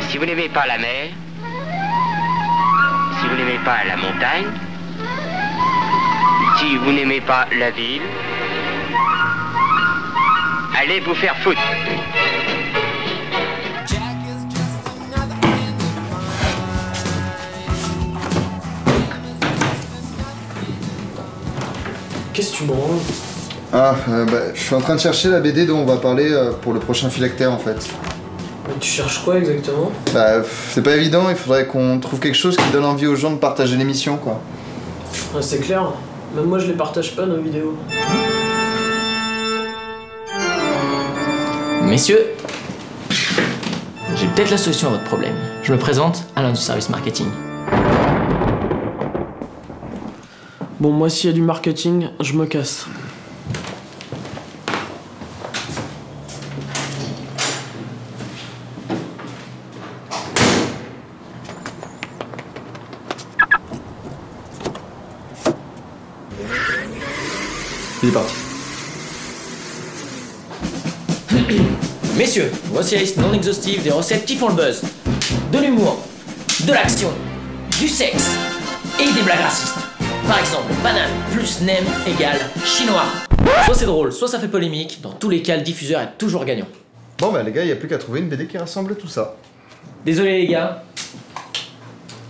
Si vous n'aimez pas la mer, si vous n'aimez pas la montagne, si vous n'aimez pas la ville, allez vous faire foutre. Qu'est-ce que tu branles? Je suis en train de chercher la BD dont on va parler pour le prochain phylactère en fait. Mais tu cherches quoi exactement? C'est pas évident, il faudrait qu'on trouve quelque chose qui donne envie aux gens de partager l'émission quoi. Ouais, c'est clair, même moi je les partage pas nos vidéos. Messieurs, j'ai peut-être la solution à votre problème. Je me présente, Alain du service marketing. Bon, moi s'il y a du marketing, je me casse. Il est parti. Messieurs, voici la liste non exhaustive des recettes qui font le buzz. De l'humour, de l'action, du sexe et des blagues racistes. Par exemple, banane plus nem égale chinois. Soit c'est drôle, soit ça fait polémique. Dans tous les cas, le diffuseur est toujours gagnant. Bon les gars, il n'y a plus qu'à trouver une BD qui rassemble tout ça. Désolé les gars.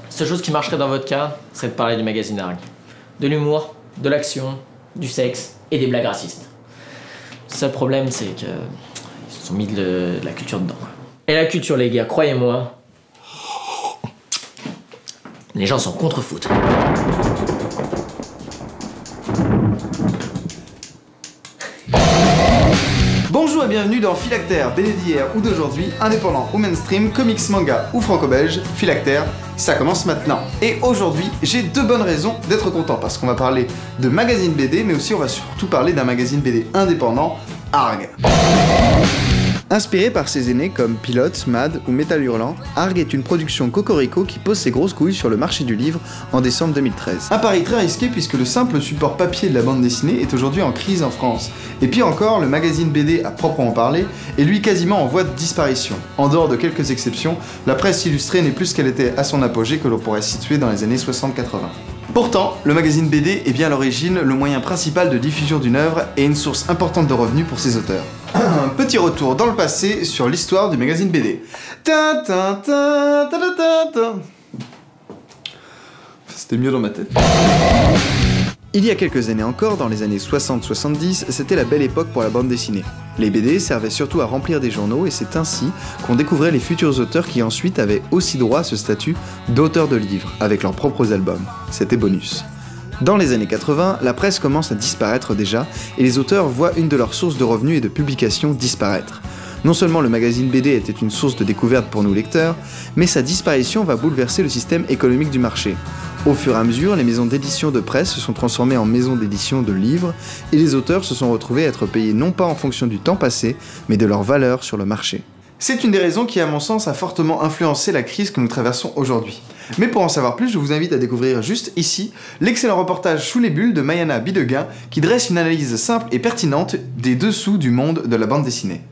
La seule chose qui marcherait dans votre cas serait de parler du magazine Arg. De l'humour, de l'action, du sexe et des blagues racistes. Le seul problème, c'est que ils se sont mis de la culture dedans. Et la culture, les gars, croyez-moi, les gens sont contre foot. Bonjour et bienvenue dans Phylactère, BD d'hier ou d'aujourd'hui, indépendant ou mainstream, comics, manga ou franco-belge, Phylactère, ça commence maintenant. Et aujourd'hui, j'ai deux bonnes raisons d'être content, parce qu'on va parler de magazine BD, mais aussi on va surtout parler d'un magazine BD indépendant, Arg. Inspiré par ses aînés comme Pilote, Mad ou Métal Hurlant, Arg est une production cocorico qui pose ses grosses couilles sur le marché du livre en décembre 2013. Un pari très risqué puisque le simple support papier de la bande dessinée est aujourd'hui en crise en France. Et pire encore, le magazine BD à proprement parler est lui quasiment en voie de disparition. En dehors de quelques exceptions, la presse illustrée n'est plus ce qu'elle était à son apogée que l'on pourrait situer dans les années 60-80. Pourtant, le magazine BD est bien à l'origine le moyen principal de diffusion d'une œuvre et une source importante de revenus pour ses auteurs. Un petit retour dans le passé sur l'histoire du magazine BD. C'était mieux dans ma tête. Il y a quelques années encore, dans les années 60-70, c'était la belle époque pour la bande dessinée. Les BD servaient surtout à remplir des journaux et c'est ainsi qu'on découvrait les futurs auteurs qui ensuite avaient aussi droit à ce statut d'auteur de livres, avec leurs propres albums. C'était bonus. Dans les années 80, la presse commence à disparaître déjà, et les auteurs voient une de leurs sources de revenus et de publication disparaître. Non seulement le magazine BD était une source de découverte pour nous lecteurs, mais sa disparition va bouleverser le système économique du marché. Au fur et à mesure, les maisons d'édition de presse se sont transformées en maisons d'édition de livres, et les auteurs se sont retrouvés à être payés non pas en fonction du temps passé, mais de leur valeur sur le marché. C'est une des raisons qui, à mon sens, a fortement influencé la crise que nous traversons aujourd'hui. Mais pour en savoir plus, je vous invite à découvrir juste ici l'excellent reportage Sous les bulles de Mayana Bidegain qui dresse une analyse simple et pertinente des dessous du monde de la bande dessinée.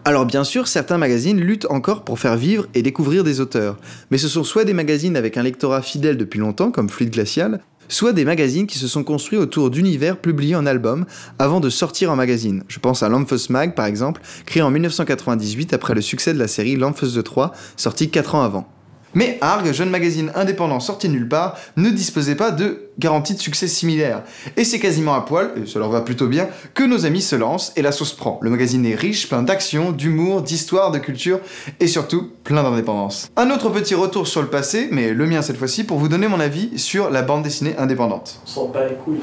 Alors bien sûr, certains magazines luttent encore pour faire vivre et découvrir des auteurs, mais ce sont soit des magazines avec un lectorat fidèle depuis longtemps, comme Fluide Glacial, soit des magazines qui se sont construits autour d'univers publiés en album avant de sortir en magazine. Je pense à Lamphus Mag par exemple, créé en 1998 après le succès de la série Lamphus 3, sortie 4 ans avant. Mais Arg, jeune magazine indépendant sorti de nulle part, ne disposait pas de garantie de succès similaire. Et c'est quasiment à poil, et ça leur va plutôt bien, que nos amis se lancent et la sauce prend. Le magazine est riche, plein d'action, d'humour, d'histoire, de culture, et surtout plein d'indépendance. Un autre petit retour sur le passé, mais le mien cette fois-ci, pour vous donner mon avis sur la bande dessinée indépendante. On s'en bat les couilles.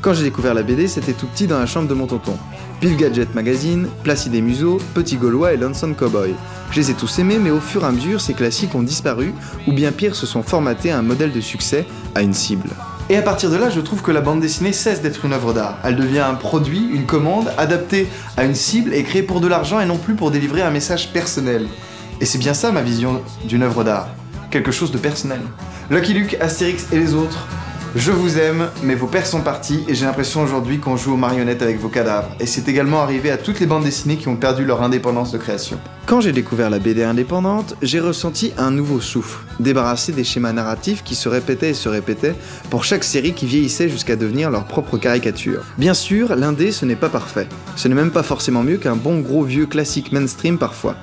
Quand j'ai découvert la BD, c'était tout petit dans la chambre de mon tonton. Pif Gadget Magazine, Placide et Museau, Petit Gaulois et Lonesome Cowboy. Je les ai tous aimés, mais au fur et à mesure, ces classiques ont disparu, ou bien pire, se sont formatés à un modèle de succès, à une cible. Et à partir de là, je trouve que la bande dessinée cesse d'être une œuvre d'art. Elle devient un produit, une commande, adaptée à une cible et créée pour de l'argent et non plus pour délivrer un message personnel. Et c'est bien ça ma vision d'une œuvre d'art. Quelque chose de personnel. Lucky Luke, Astérix et les autres, Je vous aime, mais vos pères sont partis et j'ai l'impression aujourd'hui qu'on joue aux marionnettes avec vos cadavres. Et c'est également arrivé à toutes les bandes dessinées qui ont perdu leur indépendance de création. Quand j'ai découvert la BD indépendante, j'ai ressenti un nouveau souffle, débarrassé des schémas narratifs qui se répétaient et se répétaient pour chaque série qui vieillissait jusqu'à devenir leur propre caricature. Bien sûr, l'indé ce n'est pas parfait. Ce n'est même pas forcément mieux qu'un bon gros vieux classique mainstream parfois.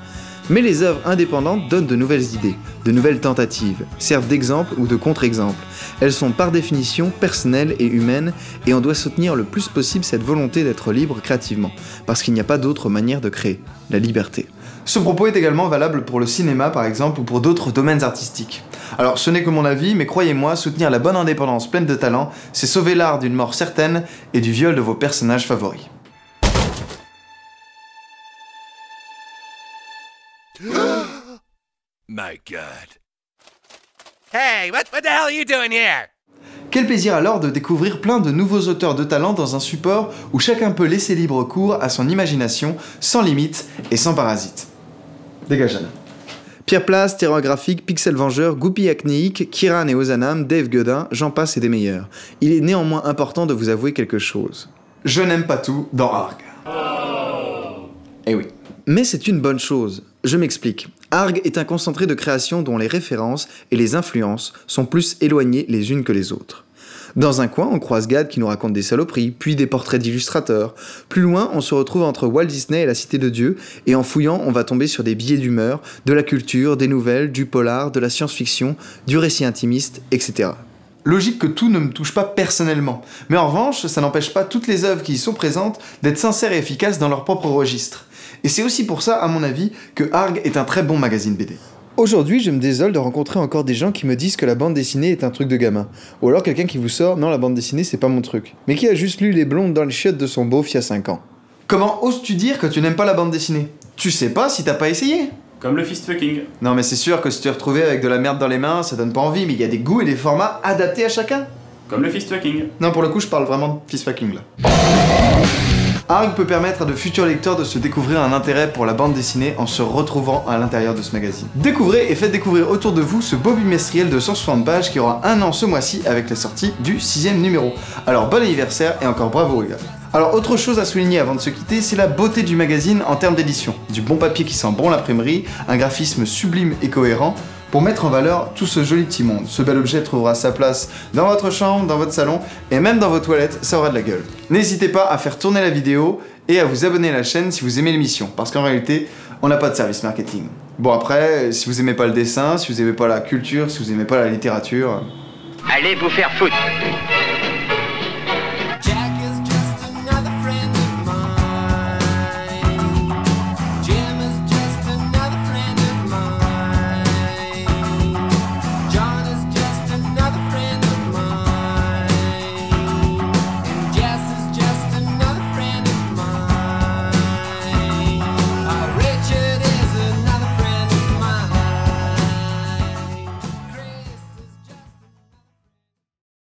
Mais les œuvres indépendantes donnent de nouvelles idées, de nouvelles tentatives, servent d'exemple ou de contre-exemple. Elles sont par définition personnelles et humaines, et on doit soutenir le plus possible cette volonté d'être libre créativement, parce qu'il n'y a pas d'autre manière de créer, la liberté. Ce propos est également valable pour le cinéma par exemple, ou pour d'autres domaines artistiques. Alors ce n'est que mon avis, mais croyez-moi, soutenir la bonne indépendance pleine de talent, c'est sauver l'art d'une mort certaine et du viol de vos personnages favoris. My God. Hey, what the hell are you doing here? Quel plaisir alors de découvrir plein de nouveaux auteurs de talent dans un support où chacun peut laisser libre cours à son imagination, sans limite et sans parasite. Dégage Anna. Pierre Place, Terreur Graphique, Pixel Vengeur, Goupil Acnéique, Kiran et Ozanam, Dave Godin, j'en passe et des meilleurs. Il est néanmoins important de vous avouer quelque chose. Je n'aime pas tout dans Arg. Eh oui. Mais c'est une bonne chose. Je m'explique. Arg est un concentré de créations dont les références et les influences sont plus éloignées les unes que les autres. Dans un coin, on croise Gad qui nous raconte des saloperies, puis des portraits d'illustrateurs. Plus loin, on se retrouve entre Walt Disney et la Cité de Dieu, et en fouillant, on va tomber sur des billets d'humeur, de la culture, des nouvelles, du polar, de la science-fiction, du récit intimiste, etc. Logique que tout ne me touche pas personnellement, mais en revanche, ça n'empêche pas toutes les œuvres qui y sont présentes d'être sincères et efficaces dans leur propre registre. Et c'est aussi pour ça, à mon avis, que Arg est un très bon magazine BD. Aujourd'hui, je me désole de rencontrer encore des gens qui me disent que la bande dessinée est un truc de gamin. Ou alors quelqu'un qui vous sort « Non, la bande dessinée, c'est pas mon truc », mais qui a juste lu Les Blondes dans les chiottes de son beauf il y a 5 ans. Comment oses-tu dire que tu n'aimes pas la bande dessinée? Tu sais pas si t'as pas essayé. Comme le fistfucking. Non mais c'est sûr que si tu es retrouvé avec de la merde dans les mains, ça donne pas envie, mais il y a des goûts et des formats adaptés à chacun. Comme le fistfucking. Non, pour le coup, je parle vraiment de fistfucking là. Arg peut permettre à de futurs lecteurs de se découvrir un intérêt pour la bande dessinée en se retrouvant à l'intérieur de ce magazine. Découvrez et faites découvrir autour de vous ce beau bimestriel de 160 pages qui aura 1 an ce mois-ci avec la sortie du 6e numéro. Alors bon anniversaire et encore bravo les gars. Alors autre chose à souligner avant de se quitter, c'est la beauté du magazine en termes d'édition. Du bon papier qui sent bon l'imprimerie, un graphisme sublime et cohérent, pour mettre en valeur tout ce joli petit monde. Ce bel objet trouvera sa place dans votre chambre, dans votre salon, et même dans vos toilettes, ça aura de la gueule. N'hésitez pas à faire tourner la vidéo et à vous abonner à la chaîne si vous aimez l'émission, parce qu'en réalité, on n'a pas de service marketing. Bon après, si vous aimez pas le dessin, si vous aimez pas la culture, si vous aimez pas la littérature... Allez vous faire foutre.